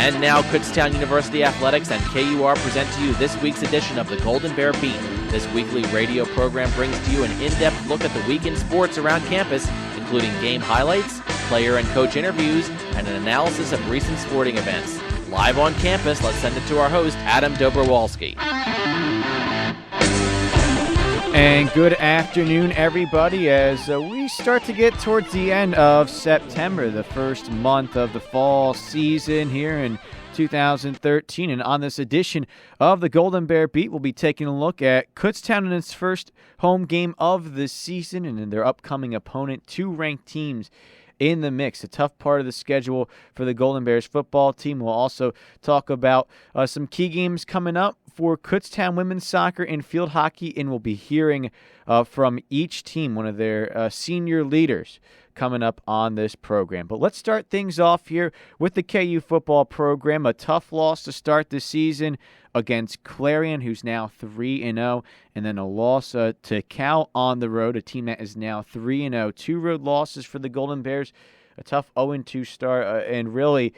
And now Kutztown University Athletics and KUR present to you this week's edition of the Golden Bear Beat. This weekly radio program brings to you an in-depth look at the week in sports around campus, including game highlights, player and coach interviews, and an analysis of recent sporting events. Live on campus, let's send it to our host, Adam Dobrowolski. And good afternoon, everybody, as we start to get towards the end of September, the first month of the fall season here in 2013. And on this edition of the Golden Bear Beat, we'll be taking a look at Kutztown in its first home game of the season and in their upcoming opponent, two ranked teams in the mix. A tough part of the schedule for the Golden Bears football team. We'll also talk about some key games coming up for Kutztown women's soccer and field hockey, and we'll be hearing from each team, one of their senior leaders, coming up on this program. But let's start things off here with the KU football program. A tough loss to start the season against Clarion, who's now 3-0, and then a loss to Cal on the road, a team that is now 3-0. Two road losses for the Golden Bears, a tough 0-2 start, and really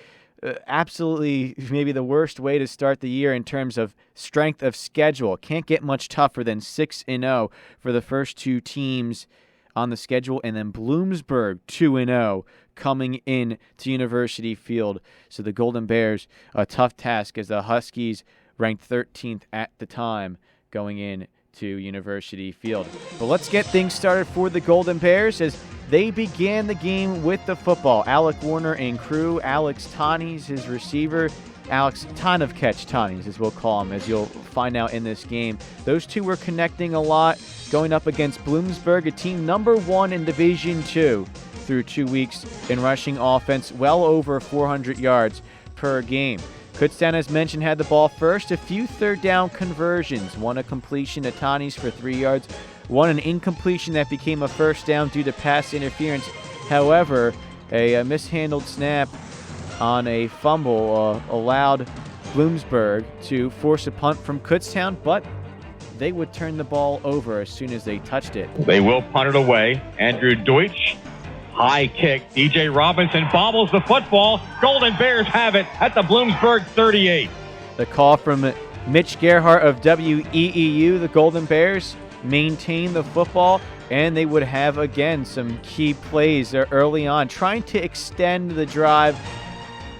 absolutely maybe the worst way to start the year in terms of strength of schedule. Can't get much tougher than 6-0 for the first two teams on the schedule, and then Bloomsburg 2-0 coming in to University Field. So the Golden Bears, a tough task as the Huskies ranked 13th at the time going in to University Field. But let's get things started for the Golden Bears as they began the game with the football. Alec Warner and crew, Alex Tanis, his receiver, Alex Ton-of-Catch Tanis, as we'll call him, as you'll find out in this game. Those two were connecting a lot, going up against Bloomsburg, a team number one in Division II through 2 weeks in rushing offense, well over 400 yards per game. Kutztown, as mentioned, had the ball first. A few third down conversions. One a completion to Tanis for 3 yards. One an incompletion that became a first down due to pass interference. However, a mishandled snap on a fumble allowed Bloomsburg to force a punt from Kutztown, but they would turn the ball over as soon as they touched it. They will punt it away. Andrew Deutsch, high kick. DJ Robinson bobbles the football. Golden Bears have it at the Bloomsburg 38. The call from Mitch Gerhart of WEEU, the Golden Bears maintain the football, and they would have, again, some key plays there early on, trying to extend the drive,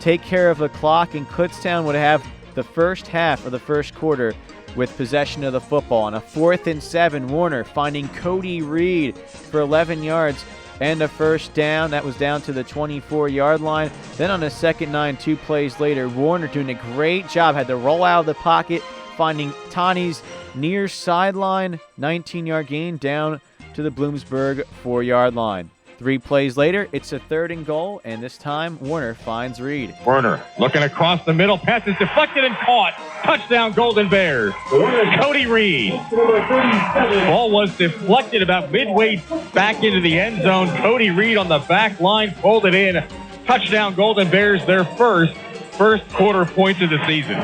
take care of the clock, and Kutztown would have the first half of the first quarter with possession of the football. On a 4th and 7, Warner finding Cody Reed for 11 yards and a first down. That was down to the 24-yard line. Then on a 2nd and 9, 2 plays later, Warner doing a great job, had to roll out of the pocket, finding Tanis near sideline, 19-yard gain down to the Bloomsburg 4-yard line. 3 plays later, it's a 3rd and goal, and this time Warner finds Reed. Warner looking across the middle, pass is deflected and caught. Touchdown Golden Bears. Cody Reed. Ball was deflected about midway back into the end zone. Cody Reed on the back line pulled it in. Touchdown Golden Bears, their first quarter points of the season.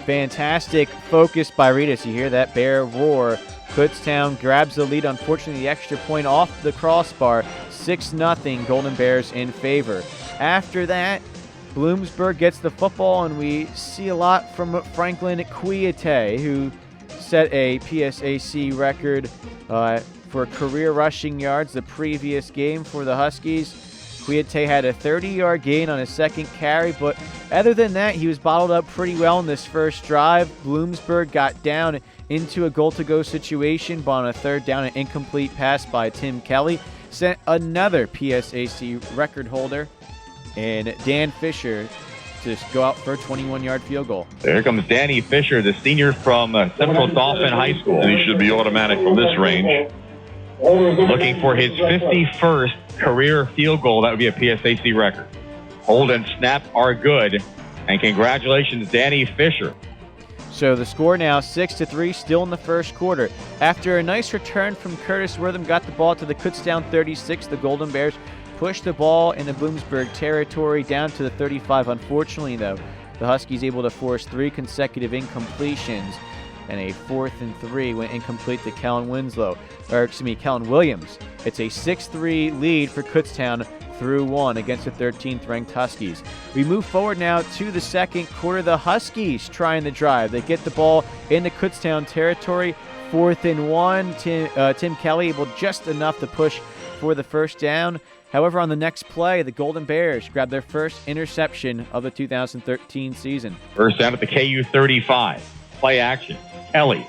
Fantastic focus by Reed as you hear that Bear roar. Kutztown grabs the lead. Unfortunately, the extra point off the crossbar. 6-0, Golden Bears in favor. After that, Bloomsburg gets the football, and we see a lot from Franklin Kouyaté, who set a PSAC record for career rushing yards the previous game for the Huskies. Kouyaté had a 30-yard gain on his second carry, but other than that, he was bottled up pretty well in this first drive. Bloomsburg got down into a goal-to-go situation, but on a 3rd down, an incomplete pass by Tim Kelly sent another PSAC record holder, and Dan Fisher, to go out for a 21-yard field goal. There comes Danny Fisher, the senior from Central Dauphin High School. He should be automatic from this range. Looking for his 51st career field goal. That would be a PSAC record. Hold and snap are good. And congratulations, Danny Fisher. So the score now 6-3, still in the first quarter. After a nice return from Curtis Wortham, got the ball to the Kutztown 36. The Golden Bears pushed the ball in the Bloomsburg territory down to the 35. Unfortunately, though, the Huskies able to force 3 consecutive incompletions. and a 4th and 3 went incomplete to Kellen Williams. It's a 6-3 lead for Kutztown through 1 against the 13th ranked Huskies. We move forward now to the second quarter. The Huskies trying to drive. They get the ball into Kutztown territory. 4th and 1. Tim Kelly able just enough to push for the first down. However, on the next play, the Golden Bears grab their first interception of the 2013 season. First down at the KU 35. Play action. Kelly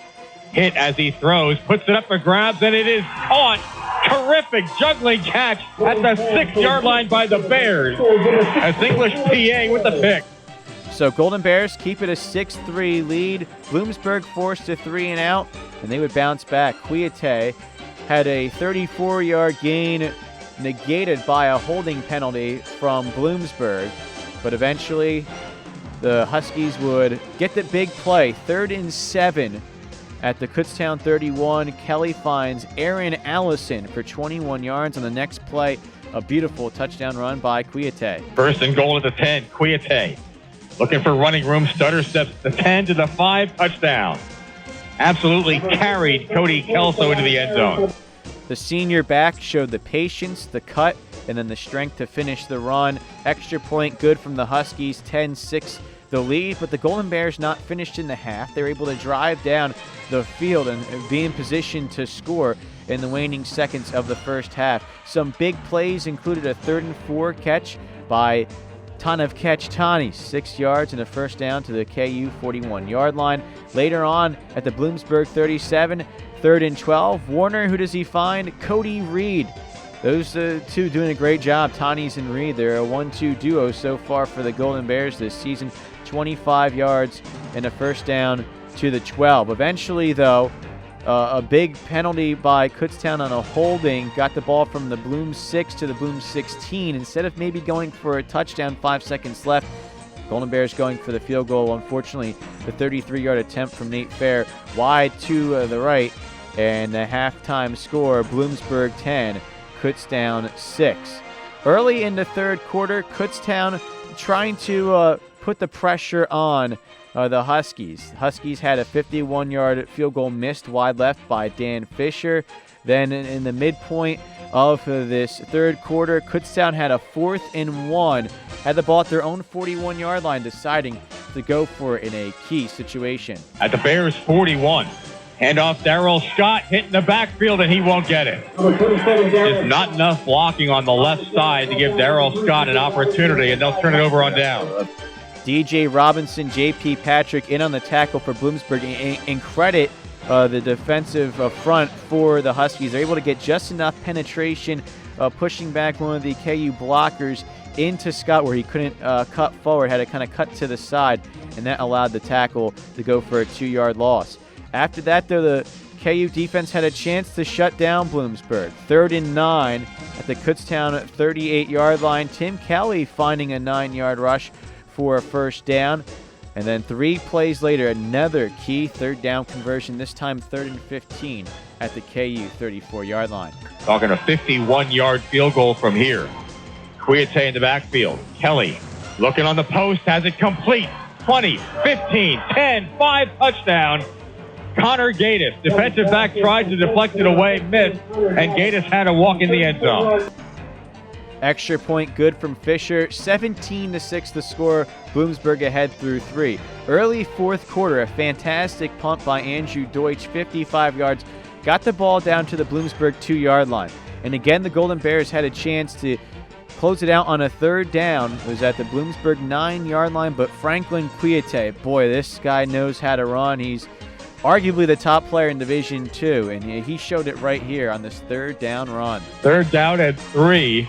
hit as he throws, puts it up for grabs, and it is caught. Terrific juggling catch at the 6-yard line by the Bears as English PA with the pick. So Golden Bears keep it a 6-3 lead. Bloomsburg forced a 3-and-out, and they would bounce back. Kouyaté had a 34-yard gain negated by a holding penalty from Bloomsburg, but eventually the Huskies would get the big play. 3rd and 7 at the Kutztown 31. Kelly finds Aaron Allison for 21 yards on the next play. A beautiful touchdown run by Kouyaté. First and goal at the 10. Kouyaté looking for running room. Stutter steps the 10 to the 5. Touchdown. Absolutely carried Cody Kelso into the end zone. The senior back showed the patience, the cut, and then the strength to finish the run. Extra point good from the Huskies, 10-6 the lead, but the Golden Bears not finished in the half. They were able to drive down the field and be in position to score in the waning seconds of the first half. Some big plays included a 3rd and 4 catch by Tanev Tani, 6 yards and a first down to the KU 41-yard line. Later on at the Bloomsburg 37, 3rd and 12. Warner, who does he find? Cody Reed. Those two doing a great job, Tanis and Reed. They're a 1-2 duo so far for the Golden Bears this season. 25 yards and a first down to the 12. Eventually, though, a big penalty by Kutztown on a holding got the ball from the Bloom 6 to the Bloom 16. Instead of maybe going for a touchdown, 5 seconds left, Golden Bears going for the field goal. Unfortunately, the 33-yard attempt from Nate Fair wide to the right, and the halftime score, Bloomsburg 10, Kutztown 6. Early in the third quarter, Kutztown trying to put the pressure on the Huskies. Huskies had a 51-yard field goal missed wide left by Dan Fisher. Then in the midpoint of this third quarter, Kutztown had a 4th and 1, had the ball at their own 41-yard line, deciding to go for it in a key situation. At the Bears 41, handoff Darrell Scott hitting the backfield, and he won't get it. Just not enough blocking on the left side to give Darrell Scott an opportunity, and they'll turn it over on down. DJ Robinson, J.P. Patrick in on the tackle for Bloomsburg, and credit the defensive front for the Huskies. They're able to get just enough penetration, pushing back one of the KU blockers into Scott where he couldn't cut forward, had to kind of cut to the side, and that allowed the tackle to go for a 2-yard loss. After that, though, the KU defense had a chance to shut down Bloomsburg. 3rd and 9 at the Kutztown 38-yard line. Tim Kelly finding a 9-yard rush for a first down. And then 3 plays later, another key 3rd down conversion, this time 3rd and 15 at the KU 34-yard line. Talking a 51-yard field goal from here. Kouyaté in the backfield. Kelly looking on the post, has it complete. 20, 15, 10, 5, touchdown. Connor Gaddis, defensive back, tried to deflect it away, missed, and Gaddis had to walk in the end zone. Extra point good from Fisher. 17-6 the score. Bloomsburg ahead through 3. Early fourth quarter, a fantastic punt by Andrew Deutsch, 55 yards. Got the ball down to the Bloomsburg 2-yard line. And again, the Golden Bears had a chance to close it out on a 3rd down. It was at the Bloomsburg 9-yard line, but Franklin Kouyaté, boy, this guy knows how to run. He's arguably the top player in Division II, and he showed it right here on this 3rd down run. 3rd down at 3.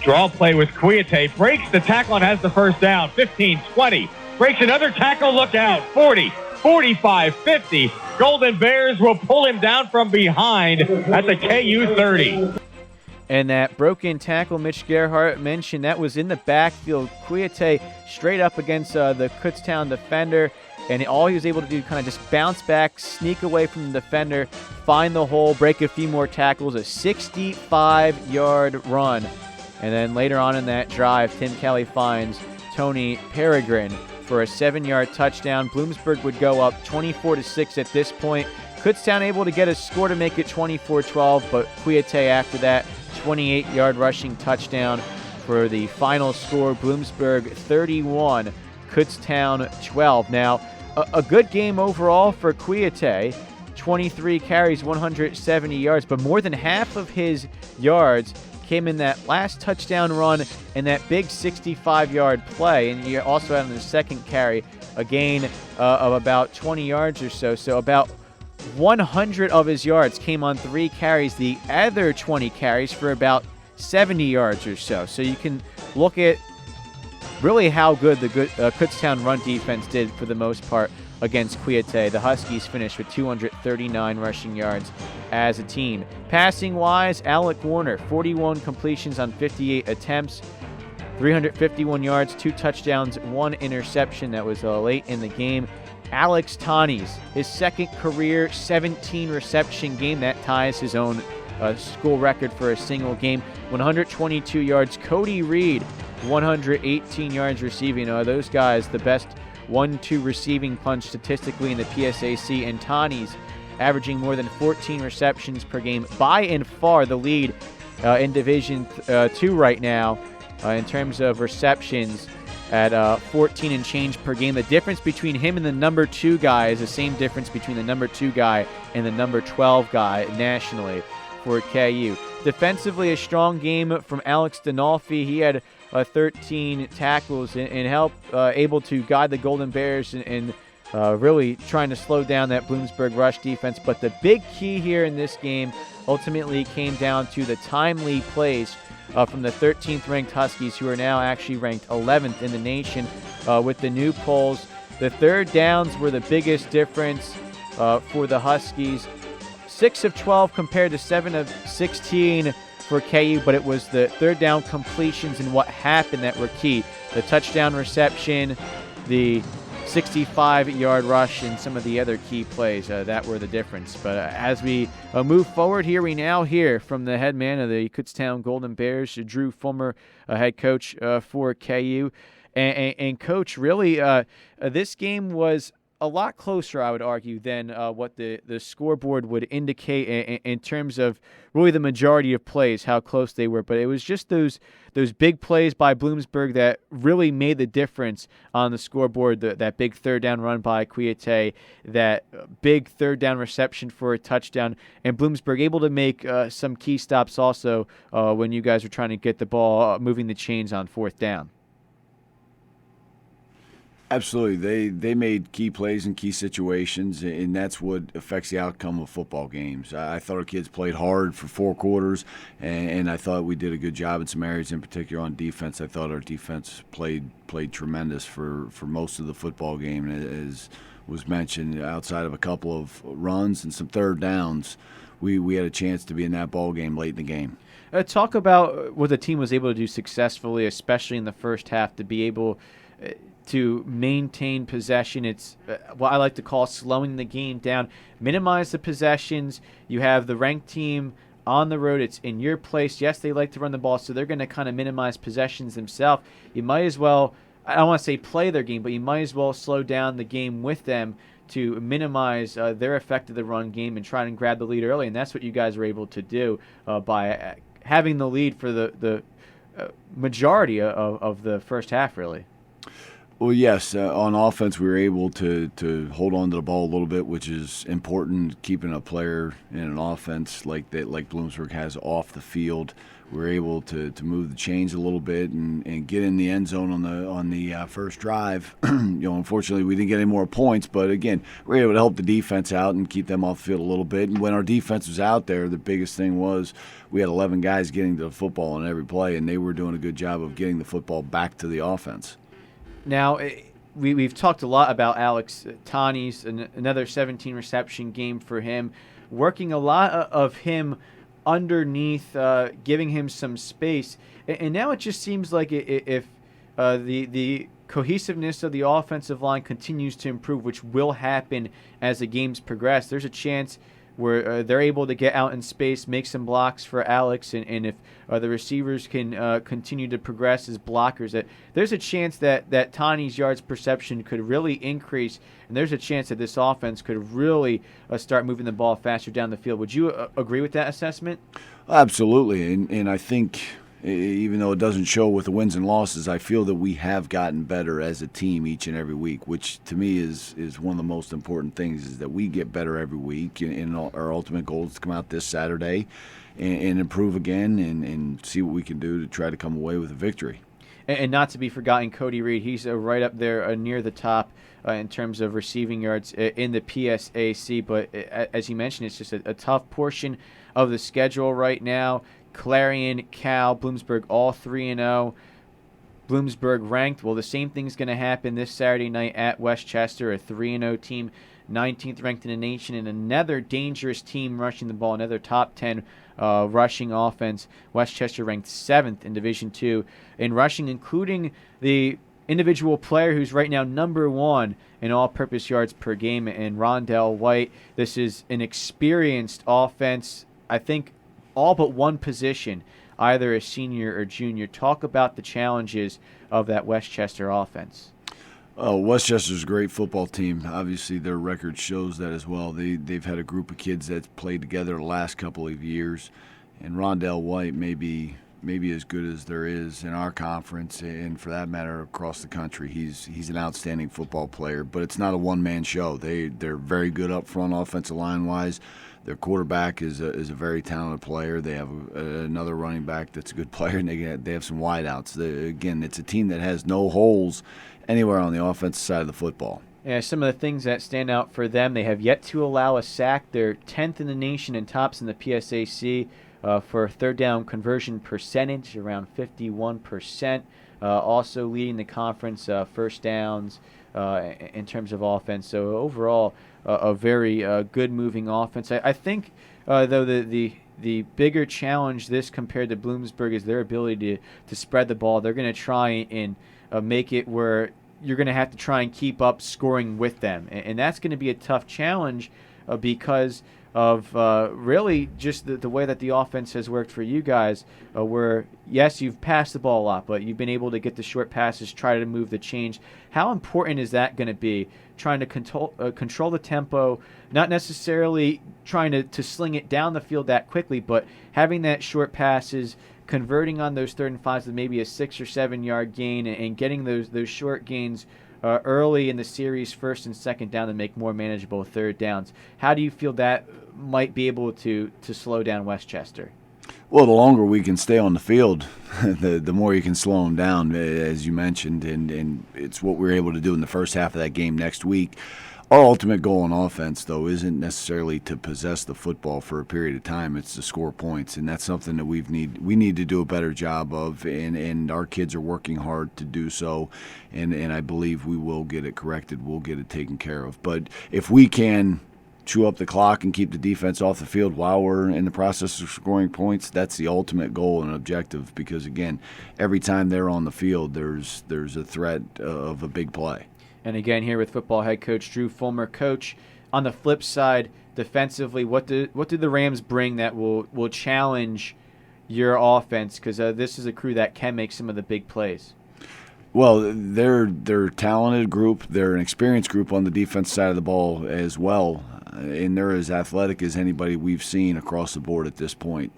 Draw play with Kouyaté. Breaks the tackle and has the first down. 15, 20. Breaks another tackle. Look out. 40, 45, 50. Golden Bears will pull him down from behind at the KU 30. And that broken tackle Mitch Gerhardt mentioned, that was in the backfield. Kouyaté straight up against the Kutztown defender. And all he was able to do, kind of just bounce back, sneak away from the defender, find the hole, break a few more tackles, a 65-yard run. And then later on in that drive, Tim Kelly finds Tony Peregrine for a 7-yard touchdown. Bloomsburg would go up 24-6 at this point. Kutztown able to get a score to make it 24-12, but Kwiatay after that 28-yard rushing touchdown for the final score. Bloomsburg 31, Kutztown 12. Now, a good game overall for Kwiatay. 23 carries, 170 yards, but more than half of his yards came in that last touchdown run and that big 65-yard play. And you also had in the second carry a gain of about 20 yards or so. So about 100 of his yards came on 3 carries. The other 20 carries for about 70 yards or so. So you can look at really how good the Kutztown run defense did for the most part against Kwiatay. The Huskies finished with 239 rushing yards as a team. Passing-wise, Alec Warner, 41 completions on 58 attempts, 351 yards, 2 touchdowns, 1 interception. That was late in the game. Alex Tanis, his second career 17 reception game. That ties his own school record for a single game. 122 yards. Cody Reed, 118 yards receiving. Those guys, the best 1-2 receiving punch statistically in the PSAC, and Tanis averaging more than 14 receptions per game. By and far the lead in Division 2 right now in terms of receptions at 14 and change per game. The difference between him and the number 2 guy is the same difference between the number 2 guy and the number 12 guy nationally for KU. Defensively, a strong game from Alex Dinolfi. He had 13 tackles and help able to guide the Golden Bears and really trying to slow down that Bloomsburg rush defense. But the big key here in this game ultimately came down to the timely plays from the 13th ranked Huskies, who are now actually ranked 11th in the nation with the new polls. The third downs were the biggest difference for the Huskies. 6 of 12 compared to 7 of 16 for KU, but it was the third down completions and what happened that were key. The touchdown reception, the 65-yard rush, and some of the other key plays that were the difference. But as we move forward here, we now hear from the head man of the Kutztown Golden Bears, Drew Fulmer, head coach for KU. And Coach, really, this game was a lot closer, I would argue, than what the scoreboard would indicate in terms of really the majority of plays, how close they were. But it was just those big plays by Bloomsburg that really made the difference on the scoreboard. That big third down run by Kwiatay, that big third down reception for a touchdown, and Bloomsburg able to make some key stops also when you guys were trying to get the ball moving the chains on fourth down. Absolutely. They made key plays in key situations, and that's what affects the outcome of football games. I thought our kids played hard for 4 quarters, and I thought we did a good job in some areas, in particular on defense. I thought our defense played tremendous for most of the football game, as was mentioned, outside of a couple of runs and some third downs. We had a chance to be in that ball game late in the game. Talk about what the team was able to do successfully, especially in the first half, to be able to maintain possession. It's what I like to call slowing the game down. Minimize the possessions. You have the ranked team on the road. It's in your place. Yes, they like to run the ball, so they're going to kind of minimize possessions themselves. You might as well, I don't want to say play their game, but you might as well slow down the game with them to minimize their effect of the run game and try and grab the lead early. And that's what you guys were able to do by having the lead for the majority of the first half, really. Well, yes. On offense, we were able to hold on to the ball a little bit, which is important. Keeping a player in an offense like Bloomsburg has off the field, we're able to move the chains a little bit and get in the end zone on the first drive. Unfortunately, we didn't get any more points, but again, we were able to help the defense out and keep them off the field a little bit. And when our defense was out there, the biggest thing was we had 11 guys getting to the football on every play, and they were doing a good job of getting the football back to the offense. Now, we've talked a lot about Alex Tanis, another 17 reception game for him, working a lot of him underneath, giving him some space. And now it just seems like if the cohesiveness of the offensive line continues to improve, which will happen as the games progress, there's a chance where they're able to get out in space, make some blocks for Alex, and if the receivers can continue to progress as blockers, that there's a chance that Tani's yards perception could really increase, and there's a chance that this offense could really start moving the ball faster down the field. Would you agree with that assessment? Absolutely, and I think even though it doesn't show with the wins and losses, I feel that we have gotten better as a team each and every week, which to me is one of the most important things, is that we get better every week, and our ultimate goal is to come out this Saturday and improve again and see what we can do to try to come away with a victory. And not to be forgotten, Cody Reed, he's right up there near the top in terms of receiving yards in the PSAC, but as you mentioned, it's just a tough portion of the schedule right now. Clarion, Cal, Bloomsburg, all 3-0. Bloomsburg ranked. Well, the same thing's going to happen this Saturday night at Westchester, a 3-0 team, 19th ranked in the nation, and another dangerous team rushing the ball, another top 10 rushing offense. Westchester ranked 7th in Division II in rushing, including the individual player who's right now number 1 in all-purpose yards per game, and Rondell White. This is an experienced offense. I think all but one position, either a senior or junior. Talk about the challenges of that Westchester offense. Westchester's a great football team. Obviously, their record shows that as well. They've had a group of kids that's played together the last couple of years, and Rondell White may be as good as there is in our conference, and for that matter across the country. He's an outstanding football player, but it's not a one-man show. They're very good up front offensive line-wise. Their quarterback is a very talented player. They have another running back that's a good player, and they have some wideouts. Again, it's a team that has no holes anywhere on the offensive side of the football. Yeah, some of the things that stand out for them, they have yet to allow a sack. They're 10th in the nation and tops in the PSAC for third down conversion percentage, around 51%. Also leading the conference first downs in terms of offense. So overall, a very good moving offense. I think, though, the bigger challenge this compared to Bloomsburg is their ability to spread the ball. They're going to try and make it where you're going to have to try and keep up scoring with them. And that's going to be a tough challenge because of really just the way that the offense has worked for you guys, where, yes, you've passed the ball a lot, but you've been able to get the short passes, try to move the change. How important is that going to be, trying to control the tempo, not necessarily trying to sling it down the field that quickly, but having that short passes, converting on those 3rd and 5s with maybe a 6 or 7 yard gain, and getting those short gains early in the series, 1st and 2nd down, to make more manageable 3rd downs. How do you feel that might be able to slow down Westchester? Well, the longer we can stay on the field, the more you can slow them down, as you mentioned, and it's what we're able to do in the first half of that game next week. Our ultimate goal on offense, though, isn't necessarily to possess the football for a period of time. It's to score points, and that's something that we need to do a better job of, and our kids are working hard to do so, and I believe we will get it corrected. We'll get it taken care of. But if we can chew up the clock and keep the defense off the field while we're in the process of scoring points, that's the ultimate goal and objective, because, again, every time they're on the field, there's a threat of a big play. And again, here with football head coach Drew Fulmer. Coach, on the flip side, defensively, what do the Rams bring that will challenge your offense? Because this is a crew that can make some of the big plays. Well, they're a talented group. They're an experienced group on the defense side of the ball as well, and they're as athletic as anybody we've seen across the board at this point.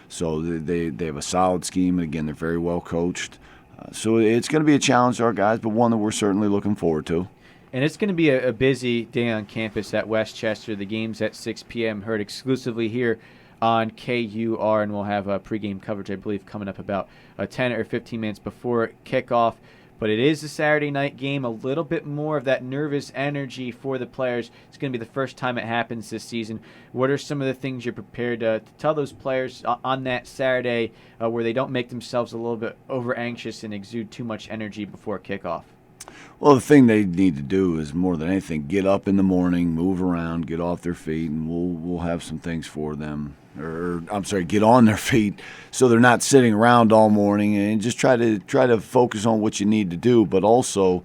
So they have a solid scheme, and again, they're very well coached. So it's going to be a challenge to our guys, but one that we're certainly looking forward to. And it's going to be a busy day on campus at Westchester. The game's at 6 p.m., heard exclusively here on KUR, and we'll have pregame coverage, I believe, coming up about 10 or 15 minutes before kickoff. But it is a Saturday night game, a little bit more of that nervous energy for the players. It's going to be the first time it happens this season. What are some of the things you're prepared to tell those players on that Saturday where they don't make themselves a little bit over-anxious and exude too much energy before kickoff? Well, the thing they need to do is, more than anything, get up in the morning, move around, get off their feet, and we'll have some things for them. Get on their feet so they're not sitting around all morning, and just try to focus on what you need to do. But also,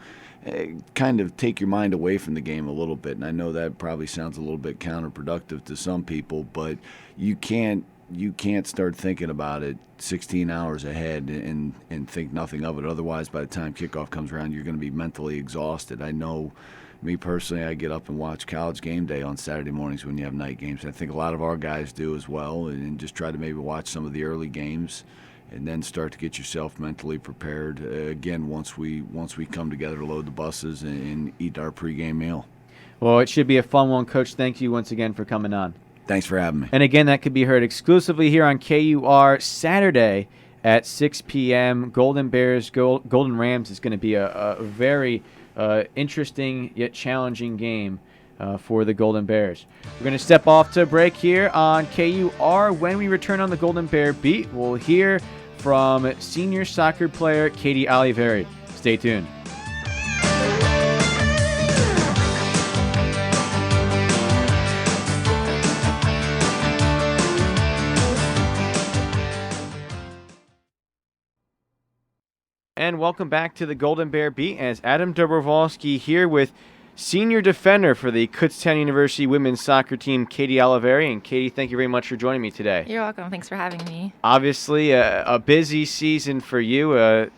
kind of take your mind away from the game a little bit. And I know that probably sounds a little bit counterproductive to some people, but you can't start thinking about it 16 hours ahead and think nothing of it. Otherwise, by the time kickoff comes around, you're going to be mentally exhausted. I know, me personally, I get up and watch College Game Day on Saturday mornings when you have night games. I think a lot of our guys do as well, and just try to maybe watch some of the early games and then start to get yourself mentally prepared again once we come together to load the buses and eat our pregame meal. Well, it should be a fun one, Coach. Thank you once again for coming on. Thanks for having me. And again, that could be heard exclusively here on KUR Saturday at 6 p.m. Golden Bears, Golden Rams is going to be a very interesting yet challenging game for the Golden Bears. We're going to step off to break here on KUR. When we return on the Golden Bear Beat, we'll hear from senior soccer player Katie Oliveri. Stay tuned. And welcome back to the Golden Bear Beat, as Adam Dobrovolsky here with senior defender for the Kutztown University women's soccer team, Katie Oliveri. And Katie, thank you very much for joining me today. You're welcome. Thanks for having me. Obviously, a busy season for you, a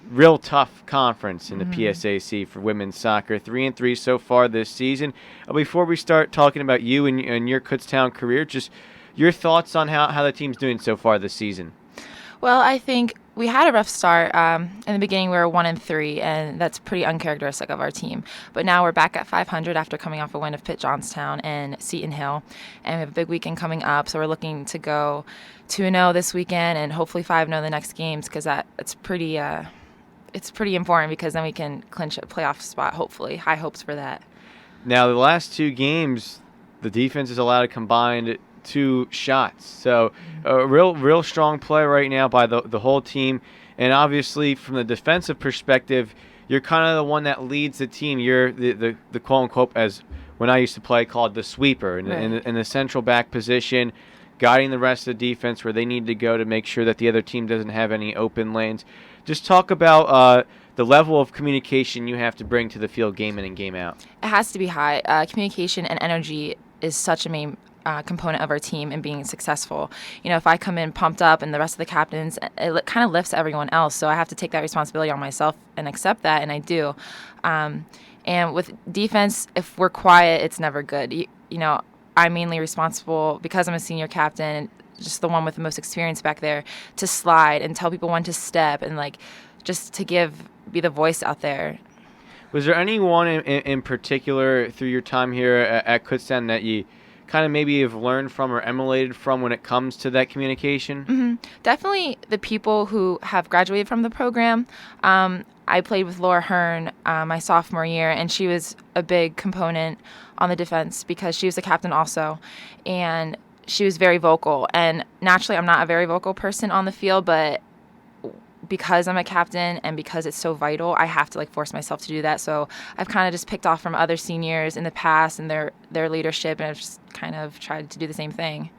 real tough conference in the PSAC for women's soccer. 3-3 so far this season. Before we start talking about you and your Kutztown career, just your thoughts on how the team's doing so far this season. Well, I think we had a rough start. In the beginning, we were 1-3, and that's pretty uncharacteristic of our team. But now we're back at 500 after coming off a win of Pitt Johnstown and Seton Hill. And we have a big weekend coming up, so we're looking to go 2-0 this weekend and hopefully 5-0 the next games, because it's pretty important, because then we can clinch a playoff spot, hopefully. High hopes for that. Now, the last two games, the defense is allowed a combined 2 shots. So a real strong play right now by the whole team. And obviously, from the defensive perspective, you're kind of the one that leads the team. You're the quote-unquote, as when I used to play, called the sweeper in the central back position, guiding the rest of the defense where they need to go to make sure that the other team doesn't have any open lanes. Just talk about the level of communication you have to bring to the field game in and game out. It has to be high. Communication and energy is such a main component of our team and being successful. You know, if I come in pumped up and the rest of the captains, it kind of lifts everyone else. So I have to take that responsibility on myself and accept that, and I do. And with defense, if we're quiet, it's never good. You know, I'm mainly responsible, because I'm a senior captain, just the one with the most experience back there, to slide and tell people when to step and just to be the voice out there. Was there anyone in particular through your time here at Kutztown that you kind of maybe have learned from or emulated from when it comes to that communication? Mm-hmm. Definitely the people who have graduated from the program. I played with Laura Hearn my sophomore year, and she was a big component on the defense because she was the captain also. And she was very vocal. And naturally, I'm not a very vocal person on the field, but because I'm a captain and because it's so vital, I have to force myself to do that. So I've kind of just picked off from other seniors in the past and their leadership, and I've just kind of tried to do the same thing.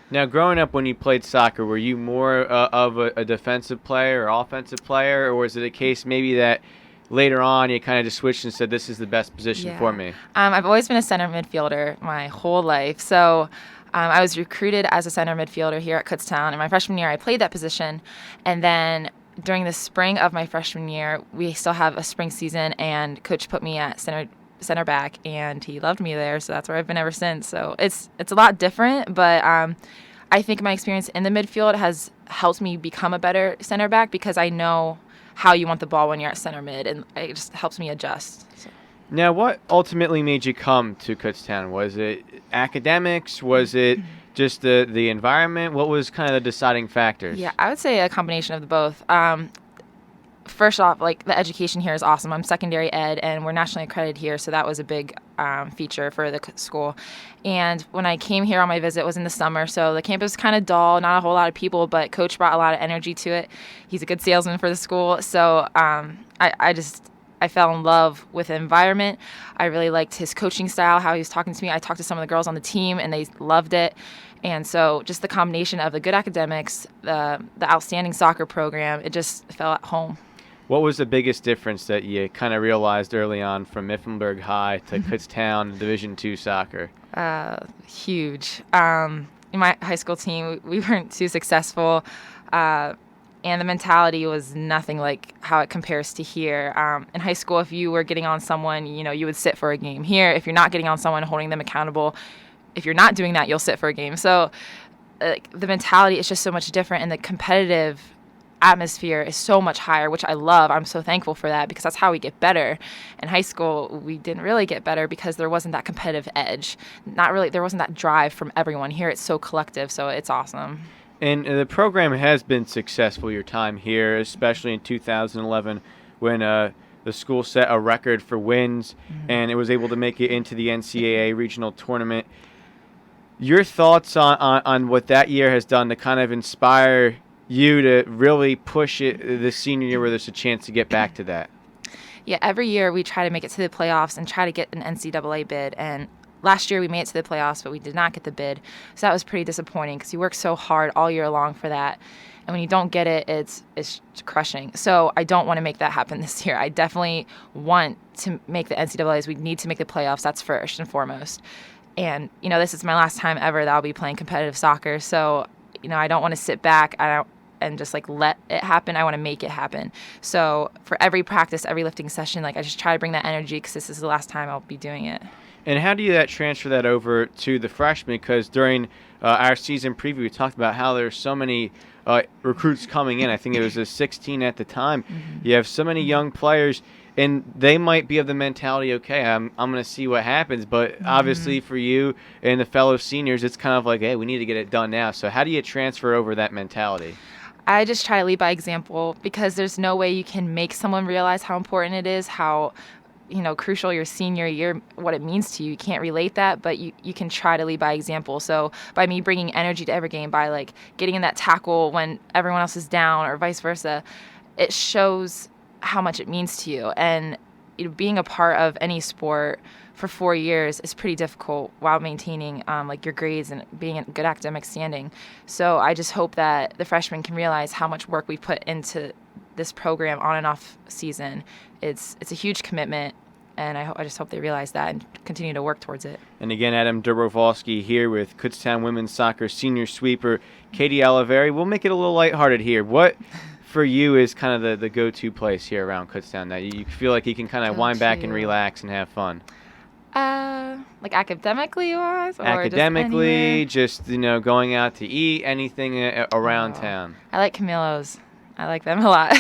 Now, growing up when you played soccer, were you more of a defensive player or offensive player, or was it a case maybe that later on you kind of just switched and said, this is the best position for me? I've always been a center midfielder my whole life. So I was recruited as a center midfielder here at Kutztown. In my freshman year, I played that position. And then during the spring of my freshman year, we still have a spring season, and coach put me at center back, and he loved me there, so that's where I've been ever since. So it's a lot different, but I think my experience in the midfield has helped me become a better center back, because I know how you want the ball when you're at center mid, and it just helps me adjust. So. Now, what ultimately made you come to Kutztown? Was it academics? Was it just the environment? What was kind of the deciding factors? Yeah, I would say a combination of the both. First off, the education here is awesome. I'm secondary ed, and we're nationally accredited here, so that was a big feature for the school. And when I came here on my visit, it was in the summer, so the campus was kind of dull, not a whole lot of people, but coach brought a lot of energy to it. He's a good salesman for the school, so I fell in love with the environment. I really liked his coaching style, how he was talking to me. I talked to some of the girls on the team, and they loved it. And so just the combination of the good academics, the outstanding soccer program, it just fell at home. What was the biggest difference that you kind of realized early on from Mifflinburg High to Kutztown Division II soccer? Huge. In my high school team, we weren't too successful, and the mentality was nothing like how it compares to here. In high school, if you were getting on someone, you would sit for a game. Here, if you're not getting on someone, holding them accountable, if you're not doing that, you'll sit for a game. So the mentality is just so much different, and the competitive atmosphere is so much higher, which I love. I'm so thankful for that because that's how we get better. In high school, we didn't really get better because there wasn't that competitive edge. There wasn't that drive from everyone. Here it's so collective, so it's awesome. And the program has been successful your time here, especially in 2011 when the school set a record for wins and it was able to make it into the NCAA regional tournament. Your thoughts on what that year has done to kind of inspire you to really push it this senior year where there's a chance to get back to that? Yeah, every year we try to make it to the playoffs and try to get an NCAA bid. And last year we made it to the playoffs, but we did not get the bid. So that was pretty disappointing because you work so hard all year long for that. And when you don't get it, it's crushing. So I don't want to make that happen this year. I definitely want to make the NCAAs. We need to make the playoffs. That's first and foremost. And, this is my last time ever that I'll be playing competitive soccer. So, I don't want to sit back. And just let it happen. I want to make it happen. So for every practice, every lifting session, I just try to bring that energy because this is the last time I'll be doing it. And how do you transfer that over to the freshmen? Because during our season preview, we talked about how there's so many recruits coming in. I think it was 16 at the time. You have so many young players, and they might be of the mentality, okay, I'm going to see what happens. But obviously for you and the fellow seniors, it's kind of like, hey, we need to get it done now. So how do you transfer over that mentality? I just try to lead by example because there's no way you can make someone realize how important it is, how crucial your senior year, what it means to you. You can't relate that, but you can try to lead by example. So by me bringing energy to every game, by getting in that tackle when everyone else is down or vice versa, it shows how much it means to you. And being a part of any sport for 4 years is pretty difficult while maintaining your grades and being in good academic standing. So I just hope that the freshmen can realize how much work we put into this program on and off season. It's a huge commitment, and I just hope they realize that and continue to work towards it. And again, Adam Dobrovolsky here with Kutztown women's soccer senior sweeper Katie Oliveri. We'll make it a little lighthearted here. What for you is kind of the go-to place here around Kutztown that you feel like you can kind of wind back and relax and have fun? Academically wise? Or academically, just going out to eat, anything around town. I like Camilo's. I like them a lot.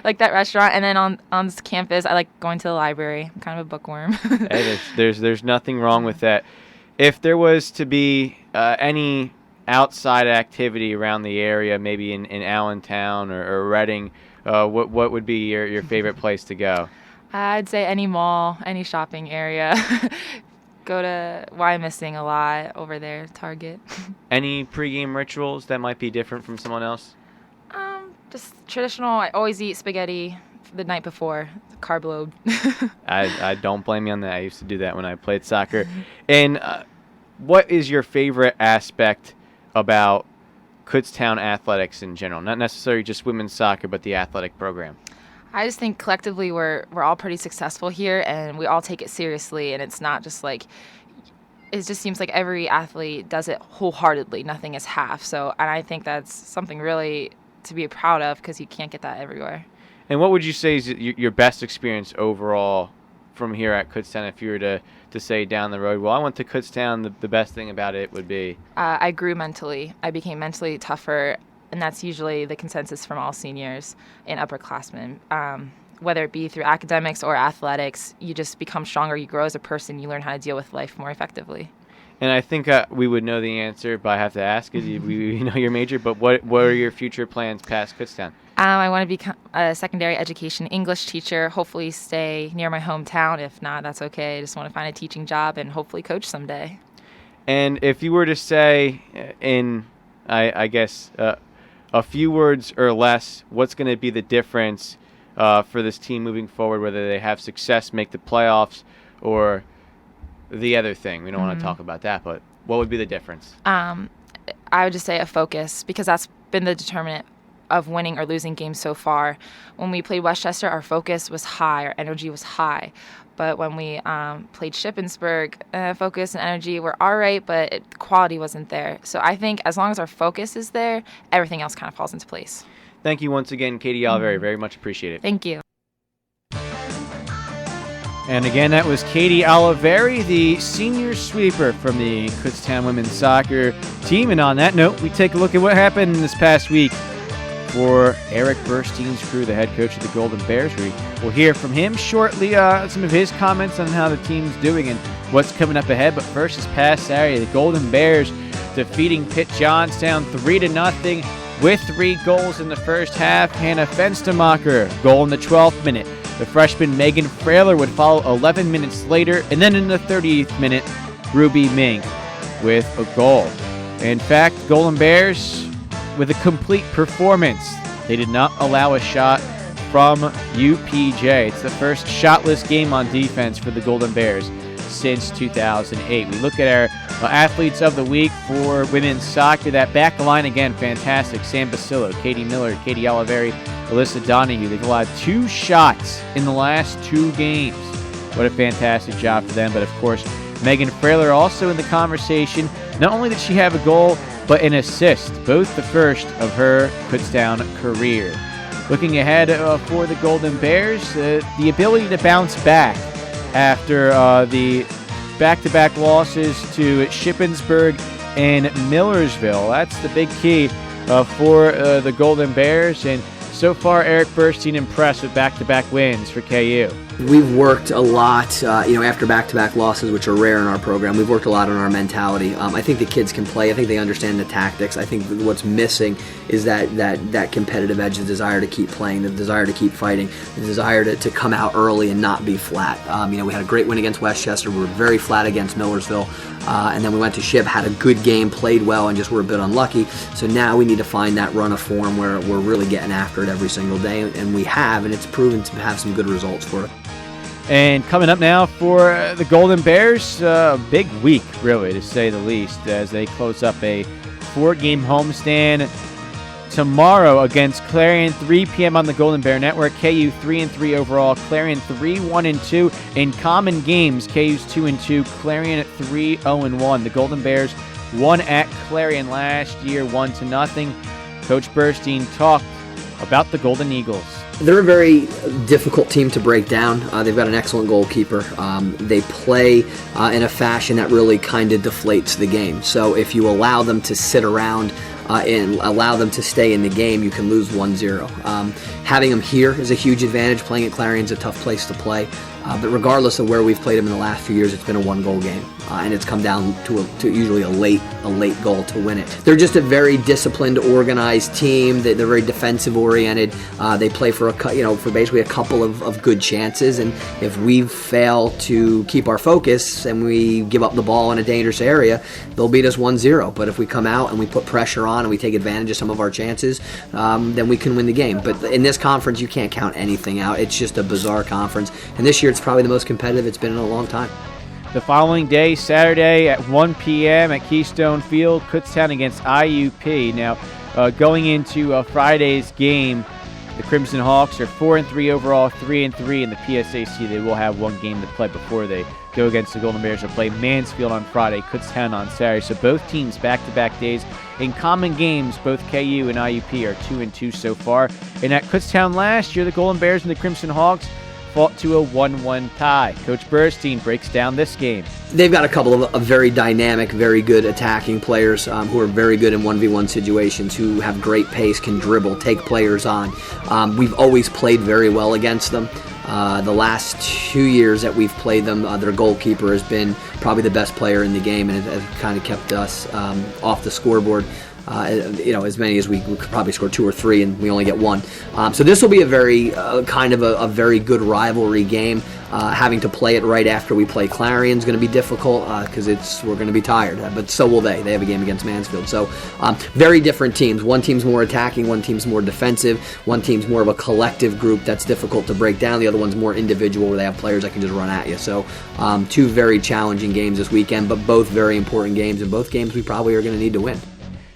Like that restaurant. And then on campus, I like going to the library. I'm kind of a bookworm. Hey, there's nothing wrong with that. If there was to be any outside activity around the area, maybe in Allentown or Reading, what would be your favorite place to go? I'd say any mall, any shopping area. Go to Wyomissing a lot over there, Target. Any pregame rituals that might be different from someone else? Just traditional. I always eat spaghetti the night before, carb load. I don't blame you on that. I used to do that when I played soccer. And what is your favorite aspect about Kutztown athletics in general? Not necessarily just women's soccer, but the athletic program. I just think collectively we're all pretty successful here, and we all take it seriously, and it's not just it just seems like every athlete does it wholeheartedly. Nothing is half. So, and I think that's something really to be proud of because you can't get that everywhere. And what would you say is your best experience overall from here at Kutztown if you were to say down the road, well, I went to Kutztown, the best thing about it would be? I grew mentally. I became mentally tougher, and that's usually the consensus from all seniors and upperclassmen. Whether it be through academics or athletics, you just become stronger, you grow as a person, you learn how to deal with life more effectively. And I think we would know the answer, but I have to ask, we know your major, but what are your future plans past Kutztown? I want to become a secondary education English teacher, hopefully stay near my hometown. If not, that's okay. I just want to find a teaching job and hopefully coach someday. And if you were to say in, I guess, a few words or less, what's going to be the difference for this team moving forward, whether they have success, make the playoffs, or the other thing? We don't want to talk about that, but what would be the difference? I would just say a focus, because that's been the determinant of winning or losing games so far. When we played Westchester, our focus was high, our energy was high. But when we played Shippensburg, focus and energy were all right, but quality wasn't there. So I think as long as our focus is there, everything else kind of falls into place. Thank you once again, Katie Oliveri. Very much appreciate it. Thank you. And again, that was Katie Oliveri, the senior sweeper from the Kutztown women's soccer team. And on that note, we take a look at what happened this past week for Eric Burstein's crew, the head coach of the Golden Bears. We'll hear from him shortly, some of his comments on how the team's doing and what's coming up ahead. But first, this past Saturday, the Golden Bears defeating Pitt Johnstown 3-0 with 3 goals in the first half. Hannah Fenstermacher, goal in the 12th minute. The freshman Megan Frailer would follow 11 minutes later, and then in the 30th minute, Ruby Mink with a goal. In fact, Golden Bears with a complete performance. They did not allow a shot from UPJ. It's the first shotless game on defense for the Golden Bears since 2008. We look at our athletes of the week for women's soccer. That back line, again, fantastic. Sam Basillo, Katie Miller, Katie Oliveri, Alyssa Donahue. They've allowed 2 shots in the last 2 games. What a fantastic job for them. But, of course, Megan Frailer also in the conversation. Not only did she have a goal, but an assist, both the first of her Kutztown career. Looking ahead for the Golden Bears, the ability to bounce back after the back-to-back losses to Shippensburg and Millersville. That's the big key for the Golden Bears. And so far, Eric Burstein impressed with back-to-back wins for KU. We've worked a lot, after back-to-back losses, which are rare in our program. We've worked a lot on our mentality. I think the kids can play. I think they understand the tactics. I think what's missing is that competitive edge, the desire to keep playing, the desire to keep fighting, the desire to come out early and not be flat. We had a great win against Westchester. We were very flat against Millersville. And then we went to Shib, had a good game, played well, and just were a bit unlucky. So now we need to find that run of form where we're really getting after it every single day. And we have, and it's proven to have some good results for us. And coming up now for the Golden Bears, a big week, really, to say the least, as they close up a 4-game homestand tomorrow against Clarion, 3 p.m. on the Golden Bear Network. KU 3-3 overall, Clarion 3-1-2 in common games. KU's 2-2, Clarion 3-0-1. The Golden Bears won at Clarion last year, 1-0. Coach Burstein talked about the Golden Eagles. They're a very difficult team to break down. They've got an excellent goalkeeper. They play in a fashion that really kind of deflates the game. So if you allow them to sit around and allow them to stay in the game, you can lose 1-0. Having them here is a huge advantage. Playing at Clarion's a tough place to play. But regardless of where we've played them in the last few years, it's been a 1-goal game. And it's come down to usually a late goal to win it. They're just a very disciplined, organized team. They're very defensive oriented. They play for basically a couple of good chances. And if we fail to keep our focus and we give up the ball in a dangerous area, they'll beat us 1-0. But if we come out and we put pressure on and we take advantage of some of our chances, then we can win the game. But in this conference, you can't count anything out. It's just a bizarre conference. And this year, it's probably the most competitive it's been in a long time. The following day, Saturday at 1 p.m. at Keystone Field, Kutztown against IUP. Now, going into Friday's game, the Crimson Hawks are 4-3 overall, 3-3 in the PSAC. They will have 1 game to play before they go against the Golden Bears. They'll play Mansfield on Friday, Kutztown on Saturday. So both teams back-to-back days. In common games, both KU and IUP are 2-2 so far. And at Kutztown last year, the Golden Bears and the Crimson Hawks fought to a 1-1 tie. Coach Burstein breaks down this game. They've got a couple of very dynamic, very good attacking players who are very good in 1v1 situations, who have great pace, can dribble, take players on. We've always played very well against them. The last 2 years that we've played them, their goalkeeper has been probably the best player in the game and has kind of kept us off the scoreboard. As many as we could probably score 2 or 3, and we only get 1. So this will be a very a very good rivalry game. Having to play it right after we play Clarion is going to be difficult because we're going to be tired. But so will they. They have a game against Mansfield. So very different teams. One team's more attacking. One team's more defensive. One team's more of a collective group that's difficult to break down. The other one's more individual, where they have players that can just run at you. So 2 very challenging games this weekend, but both very important games. And both games we probably are going to need to win.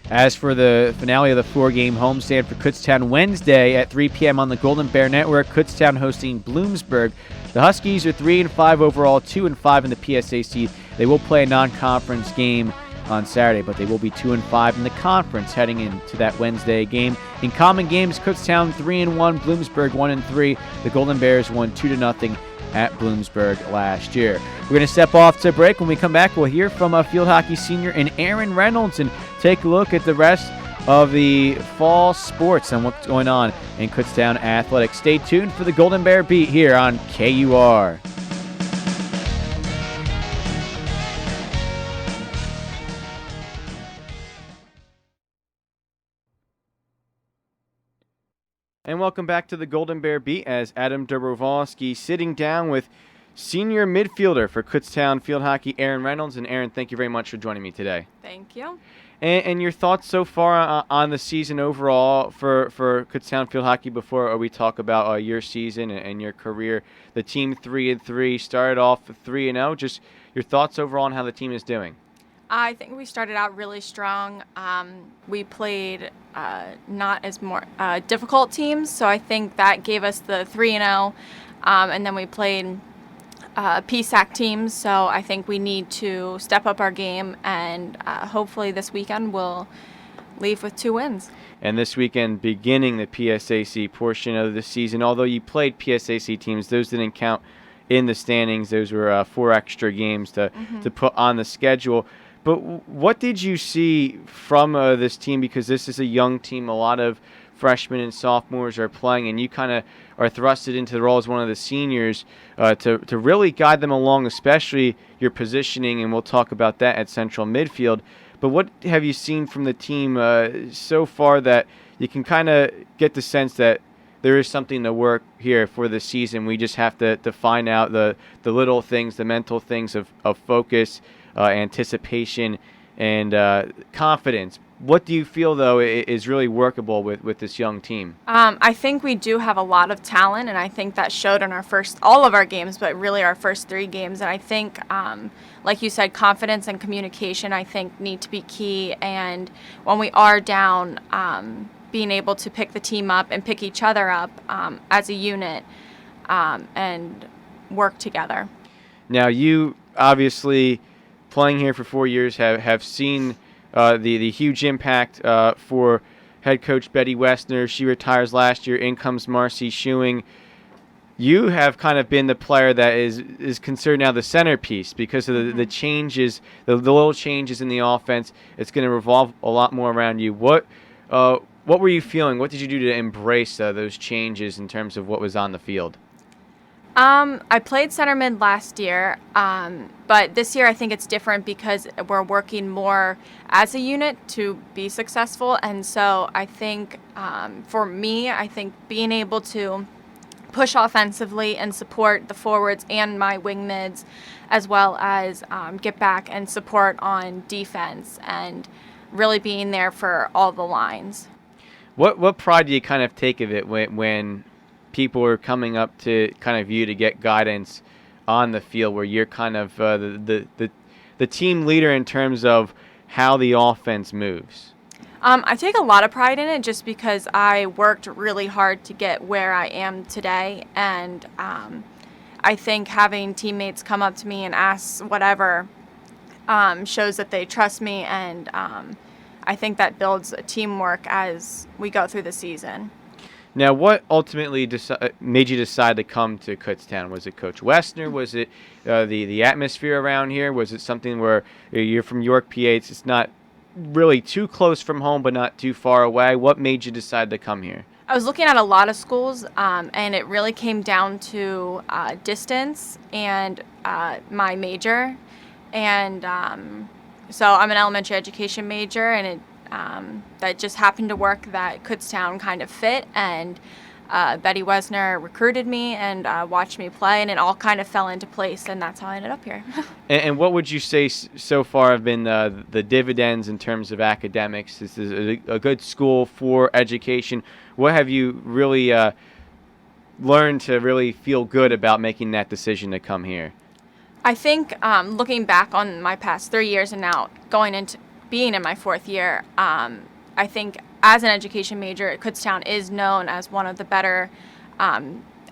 As for the finale of the 4-game homestand for Kutztown Wednesday at 3 p.m. on the Golden Bear Network, Kutztown hosting Bloomsburg. The Huskies are 3-5 overall, 2-5 in the PSAC. They will play a non-conference game on Saturday, but they will be 2-5 in the conference heading into that Wednesday game. In common games, Kutztown 3-1, Bloomsburg 1-3. The Golden Bears won 2-0 at Bloomsburg last year. We're going to step off to break. When we come back, we'll hear from a field hockey senior and Aaron Reynolds and take a look at the rest of the fall sports and what's going on in Kutztown Athletics. Stay tuned for the Golden Bear Beat here on KUR. And welcome back to the Golden Bear Beat as Adam Dobrovolsky sitting down with senior midfielder for Kutztown Field Hockey, Aaron Reynolds. And Aaron, thank you very much for joining me today. Thank you. And your thoughts so far on the season overall for Kutztown Field Hockey before we talk about your season and your career. The team 3-3 started off 3-0. Just your thoughts overall on how the team is doing. I think we started out really strong. We played not as more difficult teams, so I think that gave us the 3-0. And then we played PSAC teams, so I think we need to step up our game, and hopefully this weekend we'll leave with 2 wins. And this weekend, beginning the PSAC portion of the season, although you played PSAC teams, those didn't count in the standings. Those were 4 extra games to put on the schedule. But what did you see from this team? Because this is a young team. A lot of freshmen and sophomores are playing, and you kind of are thrusted into the role as one of the seniors to really guide them along, especially your positioning, and we'll talk about that at central midfield. But what have you seen from the team so far that you can kind of get the sense that there is something to work here for the season? We just have to find out the little things, the mental things of focus, anticipation, and confidence. What do you feel, though, is really workable with this young team? I think we do have a lot of talent, and I think that showed in all of our games, but really our first 3 games. And I think, like you said, confidence and communication, I think, need to be key. And when we are down, being able to pick the team up and pick each other up as a unit and work together. Now, you obviously, playing here for 4 years, have seen the huge impact for head coach Betty Westner. She retires last year. In comes Marcy Schuing. You have kind of been the player that is considered now the centerpiece because of the changes, the little changes in the offense. It's going to revolve a lot more around you. What were you feeling? What did you do to embrace those changes in terms of what was on the field? I played center mid last year, but this year I think it's different because we're working more as a unit to be successful. And so I think for me, I think being able to push offensively and support the forwards and my wing mids, as well as get back and support on defense and really being there for all the lines. What pride do you kind of take of it when people are coming up to kind of you to get guidance on the field, where you're kind of the team leader in terms of how the offense moves? I take a lot of pride in it just because I worked really hard to get where I am today, and I think having teammates come up to me and ask whatever shows that they trust me, and I think that builds a teamwork as we go through the season. Now, what ultimately made you decide to come to Kutztown? Was it Coach Westner? Was it the atmosphere around here? Was it something where you're from York, PA? It's not really too close from home, but not too far away. What made you decide to come here? I was looking at a lot of schools, and it really came down to distance and my major. And so I'm an elementary education major, and it that just happened to work that Kutztown kind of fit, and Betty Westner recruited me and watched me play, and it all kind of fell into place, and that's how I ended up here. And what would you say so far have been the dividends in terms of academics? This is a good school for education. What have you really learned to really feel good about making that decision to come here? I think looking back on my past 3 years and now going into being in my 4th year, I think as an education major, Kutztown is known as one of the better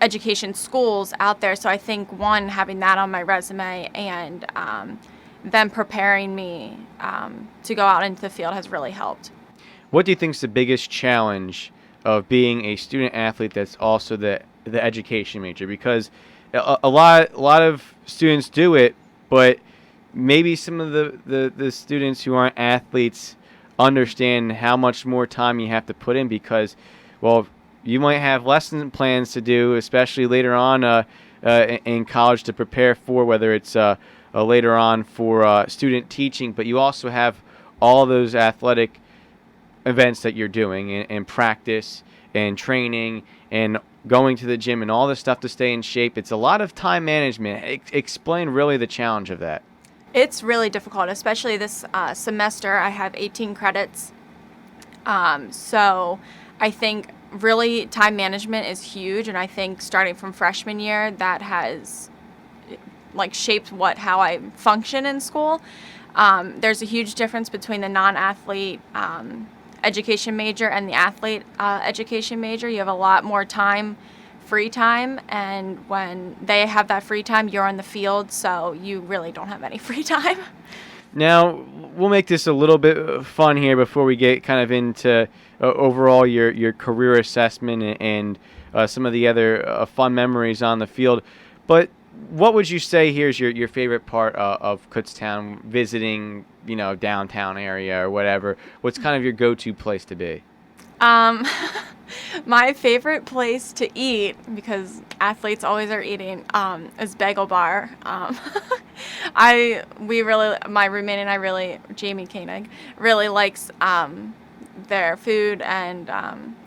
education schools out there. So I think, one, having that on my resume and them preparing me to go out into the field has really helped. What do you think is the biggest challenge of being a student athlete that's also the education major? Because a lot of students do it, but maybe some of the students who aren't athletes understand how much more time you have to put in, because, well, you might have lesson plans to do, especially later on in college, to prepare for, whether it's later on for student teaching, but you also have all those athletic events that you're doing and practice and training and going to the gym and all this stuff to stay in shape. It's a lot of time management. Explain really the challenge of that. It's really difficult, especially this semester. I have 18 credits. So I think really time management is huge. And I think starting from freshman year, that has shaped how I function in school. There's a huge difference between the non-athlete education major and the athlete education major. You have a lot more time, free time, and when they have that free time, you're on the field, so you really don't have any free time. Now, we'll make this a little bit fun here before we get kind of into overall your career assessment and some of the other fun memories on the field. But what would you say here's your favorite part of Kutztown, visiting, downtown area or whatever? What's kind of your go-to place to be? My favorite place to eat, because athletes always are eating, is Bagel Bar. My roommate and I Jamie Koenig, really likes their food, and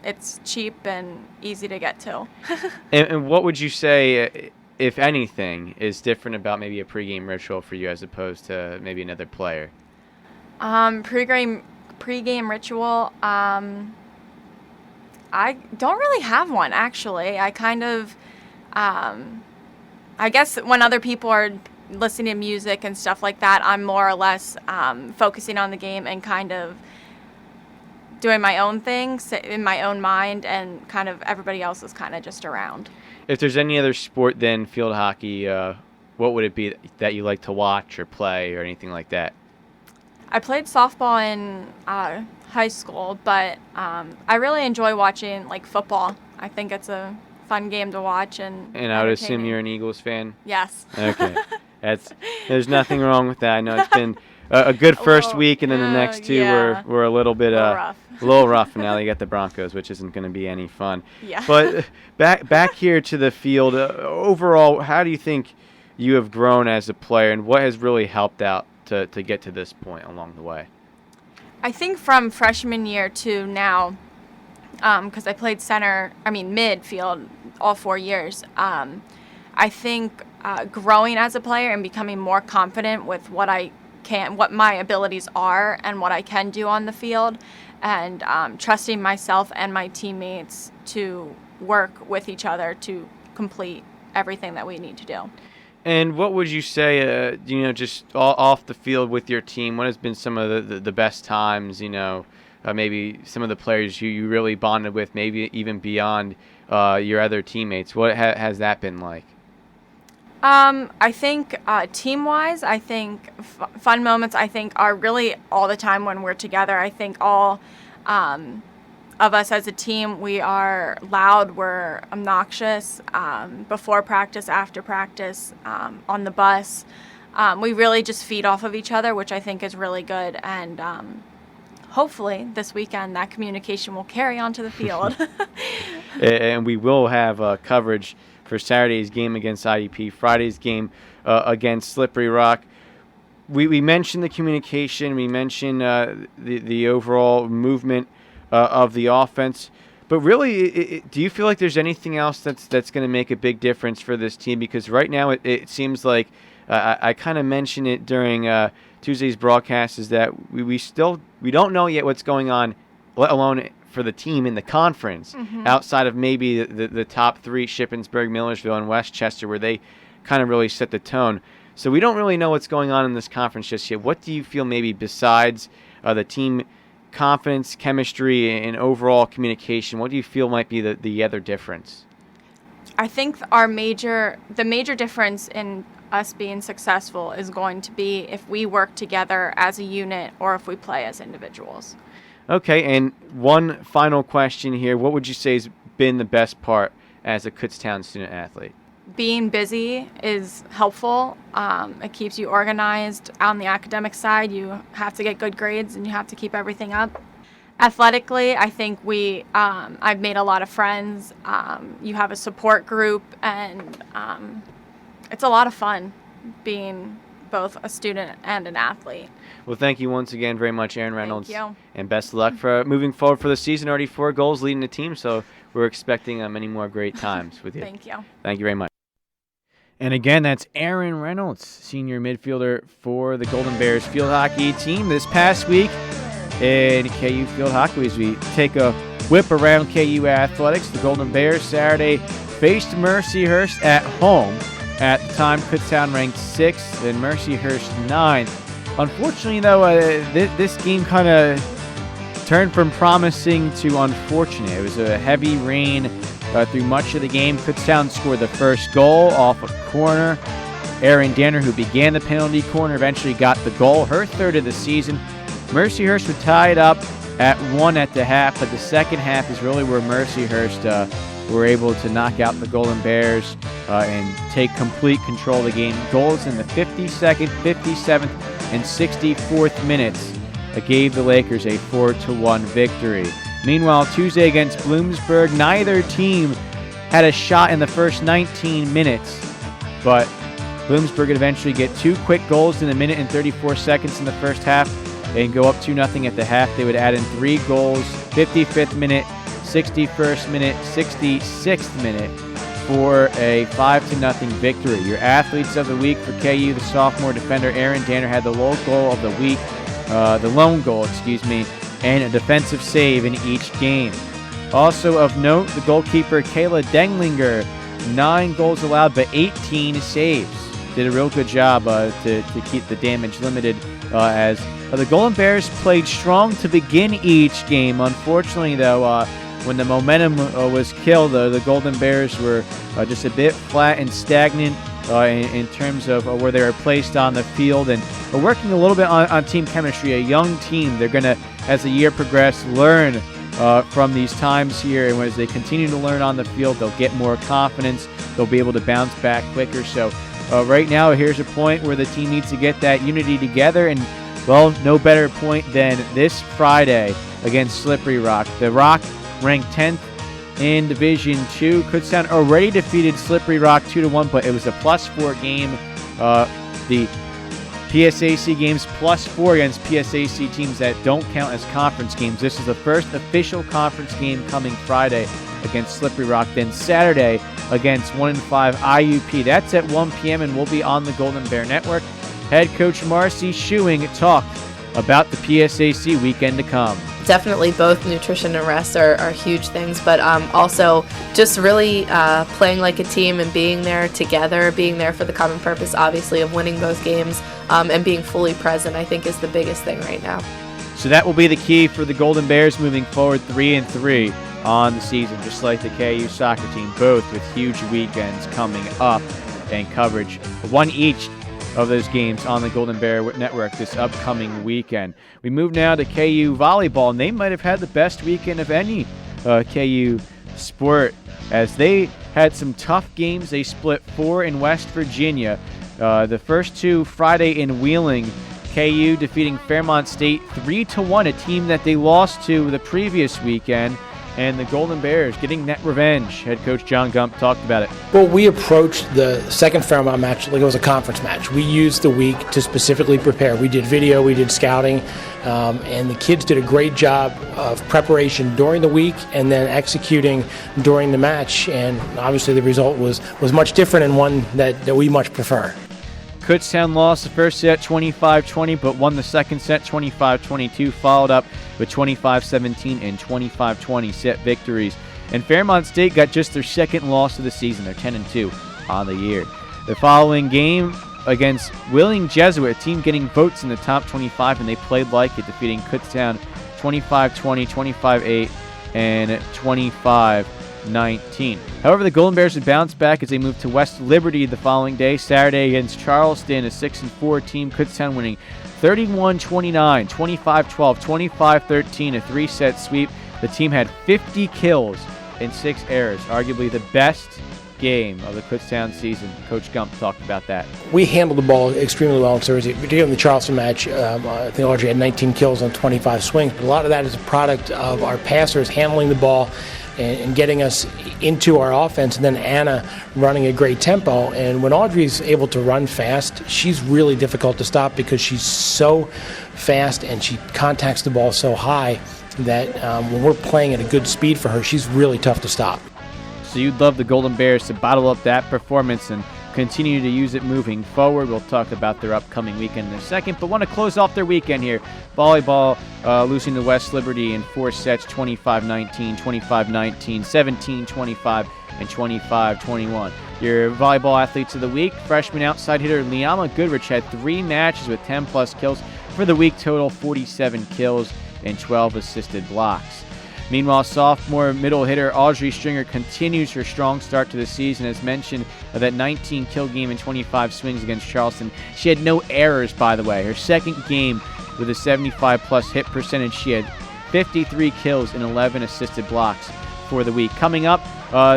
it's cheap and easy to get to. and what would you say, if anything, is different about maybe a pregame ritual for you as opposed to maybe another player? Pregame ritual, I don't really have one, actually. I kind of, I guess when other people are listening to music and stuff like that, I'm more or less focusing on the game and kind of doing my own things in my own mind, and kind of everybody else is kind of just around. If there's any other sport than field hockey, what would it be that you like to watch or play or anything like that? I played softball in high school, but I really enjoy watching football. I think it's a fun game to watch and I would assume you're an Eagles fan? Yes. Okay. There's nothing wrong with that. I know it's been a good first week, and then the next two were a little bit rough. A little rough. And now they got the Broncos, which isn't going to be any fun. Yeah. But back here to the field, overall, how do you think you have grown as a player, and what has really helped out to get to this point along the way? I think from freshman year to now, because I played midfield all 4 years, I think growing as a player and becoming more confident with what my abilities are and what I can do on the field, and trusting myself and my teammates to work with each other to complete everything that we need to do. And what would you say, just off the field with your team, what has been some of the best times, maybe some of the players you really bonded with, maybe even beyond your other teammates? What has that been like? I think team-wise, I think fun moments, are really all the time when we're together. I think all of us as a team, we are loud, we're obnoxious, before practice, after practice, on the bus. We really just feed off of each other, which I think is really good. And hopefully this weekend that communication will carry on to the field. And we will have coverage for Saturday's game against IUP, Friday's game against Slippery Rock. We mentioned the communication, we mentioned the overall movement of the offense, but really, do you feel like there's anything else that's going to make a big difference for this team? Because right now it seems like I kind of mentioned it during Tuesday's broadcast, is that we don't know yet what's going on, let alone for the team in the conference, outside of maybe the top three, Shippensburg, Millersville, and Westchester, where they kind of really set the tone. So we don't really know what's going on in this conference just yet. What do you feel maybe besides the team confidence, chemistry, and overall communication? What do you feel might be the other difference? I think the major difference in us being successful is going to be if we work together as a unit or if we play as individuals. Okay, and one final question here. What would you say has been the best part as a Kutztown student athlete? Being busy is helpful. It keeps you organized. On the academic side, you have to get good grades and you have to keep everything up. Athletically, I think I've made a lot of friends. You have a support group, and it's a lot of fun being both a student and an athlete. Well, thank you once again very much, Erin Reynolds. Thank you. And best of luck for moving forward for the season. Already 4 goals leading the team, so we're expecting many more great times with you. Thank you. Thank you very much. And again, that's Erin Reynolds, senior midfielder for the Golden Bears field hockey team this past week in KU field hockey. As we take a whip around KU athletics, the Golden Bears Saturday faced Mercyhurst at home. At the time, Kutztown ranked 6th and Mercyhurst 9th. Unfortunately, though, this game kind of turned from promising to unfortunate. It was a heavy rain through much of the game. Kutztown scored the first goal off a corner. Erin Danner, who began the penalty corner, eventually got the goal, her 3rd of the season. Mercyhurst would tie it up at 1 at the half, but the second half is really where Mercyhurst were able to knock out the Golden Bears and take complete control of the game. Goals in the 52nd, 57th, and 64th minutes gave the Lakers a 4-1 victory. Meanwhile, Tuesday against Bloomsburg, neither team had a shot in the first 19 minutes, but Bloomsburg would eventually get 2 quick goals in a minute and 34 seconds in the first half and go up 2-0 at the half. They would add in 3 goals, 55th minute, 61st minute, 66th minute for a 5-0 victory. Your athletes of the week for KU, the sophomore defender Erin Danner had the lone goal of the week, and a defensive save in each game. Also of note, the goalkeeper Kayla Denglinger, 9 goals allowed but 18 saves. Did a real good job to keep the damage limited as the Golden Bears played strong to begin each game. Unfortunately, though, when the momentum was killed, the Golden Bears were just a bit flat and stagnant in terms of where they were placed on the field, and working a little bit on team chemistry. A young team, they're going to, as the year progresses, learn from these times here, and as they continue to learn on the field, they'll get more confidence. They'll be able to bounce back quicker. So right now, here's a point where the team needs to get that unity together, and, well, no better point than this Friday against Slippery Rock. The Rock ranked 10th in Division II. Kutztown already defeated Slippery Rock 2-1, but it was a +4 game. The PSAC games +4 against PSAC teams that don't count as conference games. This is the first official conference game coming Friday against Slippery Rock. Then Saturday against 1-5 IUP. That's at 1 p.m. and will be on the Golden Bear Network. Head coach Marcy Schuing talked about the PSAC weekend to come. Definitely both nutrition and rest are huge things, but also just really playing like a team and being there together, being there for the common purpose, obviously, of winning both games and being fully present, I think, is the biggest thing right now. So that will be the key for the Golden Bears moving forward 3-3 on the season, just like the KU soccer team, both with huge weekends coming up and coverage, one each of those games on the Golden Bear Network this upcoming weekend. We move now to KU volleyball, and they might have had the best weekend of any KU sport, as they had some tough games. They split 4 in West Virginia. The first 2 Friday in Wheeling, KU defeating Fairmont State 3-1, a team that they lost to the previous weekend. And the Golden Bears getting net revenge. Head coach John Gump talked about it. Well, we approached the second Fairmont match like it was a conference match. We used the week to specifically prepare. We did video, we did scouting, and the kids did a great job of preparation during the week and then executing during the match. And obviously the result was much different and one that we much prefer. Kutztown lost the first set 25-20, but won the second set 25-22, followed up with 25-17 and 25-20 set victories. And Fairmont State got just their second loss of the season. They're 10-2 on the year. The following game, against Willing Jesuit, a team getting votes in the top 25, and they played like it, defeating Kutztown 25-20, 25-8, and 25-19. However, the Golden Bears would bounce back as they moved to West Liberty the following day, Saturday against Charleston, a 6-4 team. Kutztown winning 31-29, 25-12, 25-13, a three-set sweep. The team had 50 kills and 6 errors, arguably the best game of the Kutztown season. Coach Gump talked about that. We handled the ball extremely well on Thursday, particularly in the Charleston match. I think Audrey had 19 kills on 25 swings, but a lot of that is a product of our passers handling the ball and getting us into our offense, and then Anna running a great tempo. And when Audrey's able to run fast, she's really difficult to stop because she's so fast and she contacts the ball so high that when we're playing at a good speed for her, she's really tough to stop. So you'd love the Golden Bears to bottle up that performance and continue to use it moving forward. We'll talk about their upcoming weekend in a second, but want to close off their weekend here. Volleyball losing to West Liberty in 4 sets, 25-19, 25-19, 17-25, and 25-21. Your volleyball athletes of the week, freshman outside hitter Liama Goodrich had 3 matches with 10-plus kills. For the week total, 47 kills and 12 assisted blocks. Meanwhile, sophomore middle hitter Audrey Stringer continues her strong start to the season. As mentioned, that 19-kill game in 25 swings against Charleston. She had no errors, by the way. Her second game with a 75-plus hit percentage. She had 53 kills and 11 assisted blocks for the week. Coming up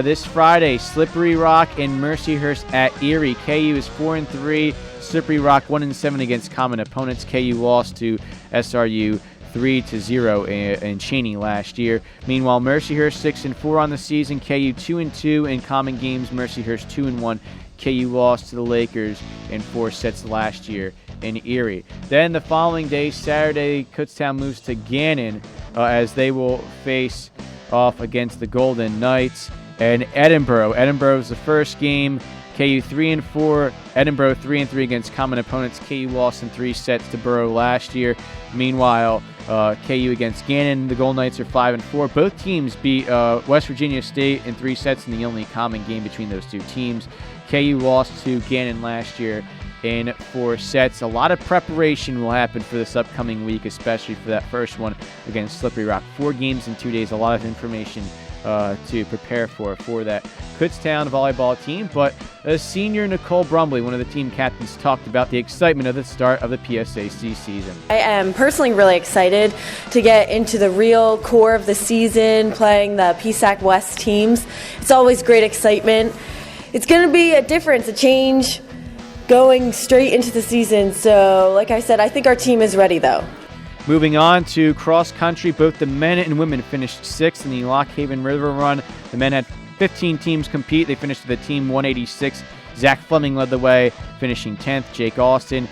this Friday, Slippery Rock and Mercyhurst at Erie. KU is 4-3. Slippery Rock 1-7 against common opponents. KU lost to SRU 3-0 in Cheney last year. Meanwhile, Mercyhurst 6-4 on the season. KU 2-2 in common games. Mercyhurst 2-1. KU lost to the Lakers in 4 sets last year in Erie. Then the following day, Saturday, Kutztown moves to Gannon as they will face off against the Golden Knights and Edinboro. Edinboro is the first game. KU 3-4, Edinboro 3-3 against common opponents. KU lost in 3 sets to Borough last year. Meanwhile, KU against Gannon, the Golden Knights are 5-4. Both teams beat West Virginia State in 3 sets in the only common game between those two teams. KU lost to Gannon last year in 4 sets. A lot of preparation will happen for this upcoming week, especially for that first one against Slippery Rock. 4 games in 2 days, a lot of information to prepare for that Kutztown volleyball team. But senior Nicole Brumley, one of the team captains, talked about the excitement of the start of the PSAC season. I am personally really excited to get into the real core of the season, playing the PSAC West teams. It's always great excitement. It's going to be a difference, a change going straight into the season. So like I said, I think our team is ready though. Moving on to cross country, both the men and women finished 6th in the Lock Haven River Run. The men had 15 teams compete. They finished with a team 186. Zach Fleming led the way, finishing 10th. Jake Austin,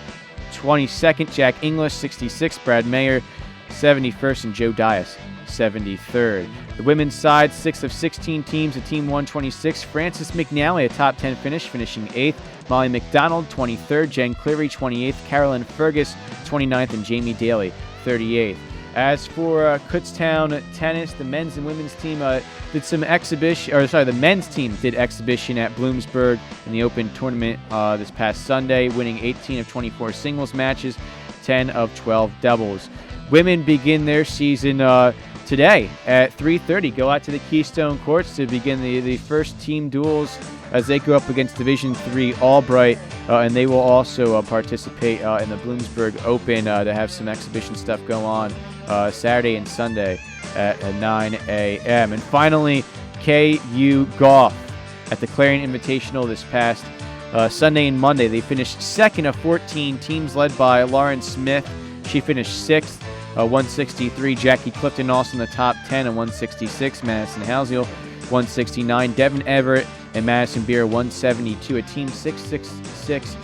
22nd. Jack English, 66th. Brad Mayer, 71st. And Joe Dias, 73rd. The women's side, 6 of 16 teams, a team 126. Frances McNally, a top 10 finish, finishing 8th. Molly McDonald, 23rd. Jen Cleary, 28th. Carolyn Fergus, 29th. And Jamie Daly, 38th. As for Kutztown tennis, the men's and women's team did some exhibition, the men's team did exhibition at Bloomsburg in the Open tournament this past Sunday, winning 18 of 24 singles matches, 10 of 12 doubles. Women begin their season today at 3:30. Go out to the Keystone Courts to begin the first team duels as they go up against Division III Albright, and they will also participate in the Bloomsburg Open to have some exhibition stuff go on Saturday and Sunday at 9 a.m. And finally, KU Golf at the Clarion Invitational this past Sunday and Monday. They finished 2nd of 14 teams led by Lauren Smith. She finished 6th. 163. Jackie Clifton also in the top 10 at 166. Madison Halsey 169. Devin Everett and Madison Beer 172. A team 666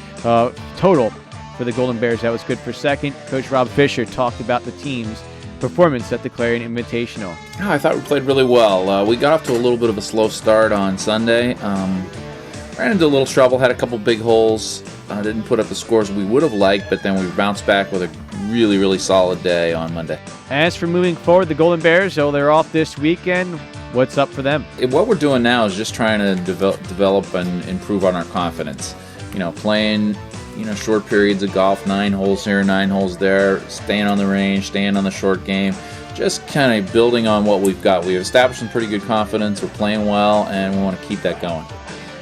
total for the Golden Bears. That was good for second. Coach Rob Fisher talked about the team's performance at the Clarion Invitational. Oh, I thought we played really well. We got off to a little bit of a slow start on Sunday. Ran into a little trouble, had a couple big holes. Didn't put up the scores we would have liked, but then we bounced back with a really, really solid day on Monday. As for moving forward, the Golden Bears, they're off this weekend. What's up for them? What we're doing now is just trying to develop and improve on our confidence. Playing short periods of golf, 9 holes here, 9 holes there, staying on the range, staying on the short game, just kind of building on what we've got. We've established some pretty good confidence, we're playing well, and we want to keep that going.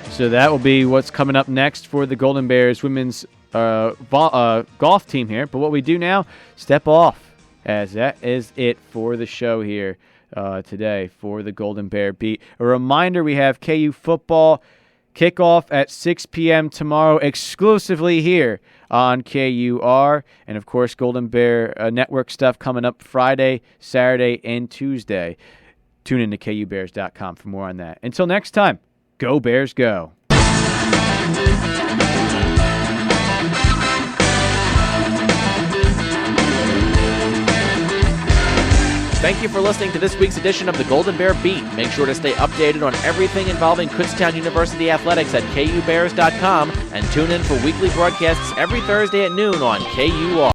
So that will be what's coming up next for the Golden Bears women's golf team here. But what we do now, step off, as that is it for the show here today for the Golden Bear Beat. A reminder, we have KU football kickoff at 6 p.m. tomorrow exclusively here on KUR. And, of course, Golden Bear Network stuff coming up Friday, Saturday, and Tuesday. Tune in to KUBears.com for more on that. Until next time, go Bears go. Thank you for listening to this week's edition of the Golden Bear Beat. Make sure to stay updated on everything involving Kutztown University athletics at KUBears.com and tune in for weekly broadcasts every Thursday at noon on KUR.